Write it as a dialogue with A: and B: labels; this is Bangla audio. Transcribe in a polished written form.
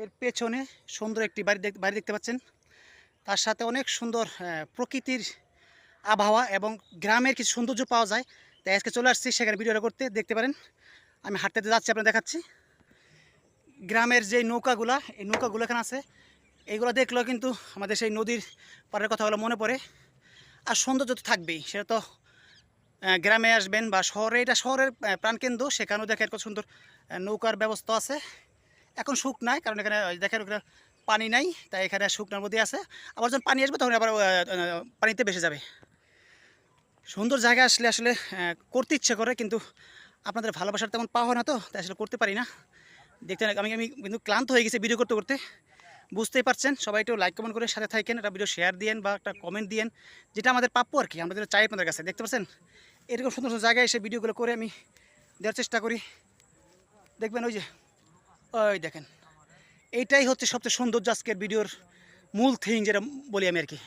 A: এর পেছনে সুন্দর একটি বাড়ি দেখতে পাচ্ছেন। তার সাথে অনেক সুন্দর প্রকৃতির আবহাওয়া এবং গ্রামের কিছু সৌন্দর্য পাওয়া যায়। তাই আজকে চলে আসছি সেখানে ভিডিওটা করতে। দেখতে পারেন আমি হাঁটতে যাচ্ছি, আপনার দেখাচ্ছি। গ্রামের যে নৌকাগুলা, এই নৌকাগুলো এখানে আছে, এইগুলো দেখলেও কিন্তু আমাদের সেই নদীর পাড়ের কথাগুলো মনে পড়ে। আর সৌন্দর্য তো থাকবেই, সেটা তো গ্রামে আসবেন বা শহরে, এটা শহরের প্রাণকেন্দ্র, সেখানেও দেখেন কত সুন্দর নৌকার ব্যবস্থা আছে। এখন সুখ নাই, কারণ এখানে দেখেন ওখানে পানি নাই, তাই এখানে শুকনার মধ্যে আছে। আবার যখন পানি আসবে তখন আবার পানিতে ভেসে যাবে। সুন্দর জায়গা আসলে আসলে করতে ইচ্ছে করে, কিন্তু আপনাদের ভালোবাসার তেমন পাওয়া হয় না, তো তাই আসলে করতে পারি না। দেখতে আমি আমি কিন্তু ক্লান্ত হয়ে গেছি ভিডিও করতে করতে, বুঝতেই পারছেন। সবাই একটু লাইক কমেন্ট করে সাথে থাকেন, একটা ভিডিও শেয়ার দিয়েন বা একটা কমেন্ট দিয়েন, যেটা আমাদের প্রাপ্য আর কি, আমরা যেটা চাই আপনাদের কাছে। দেখতে পাচ্ছেন এরকম সুন্দর সুন্দর জায়গায় এসে ভিডিওগুলো করে আমি দেওয়ার চেষ্টা করি। দেখবেন ওই যে, ওই দেখেন, এইটাই হচ্ছে সবচেয়ে সৌন্দর্য আজকের ভিডিওর মূল থিং, যেটা বলি আমি আর কি।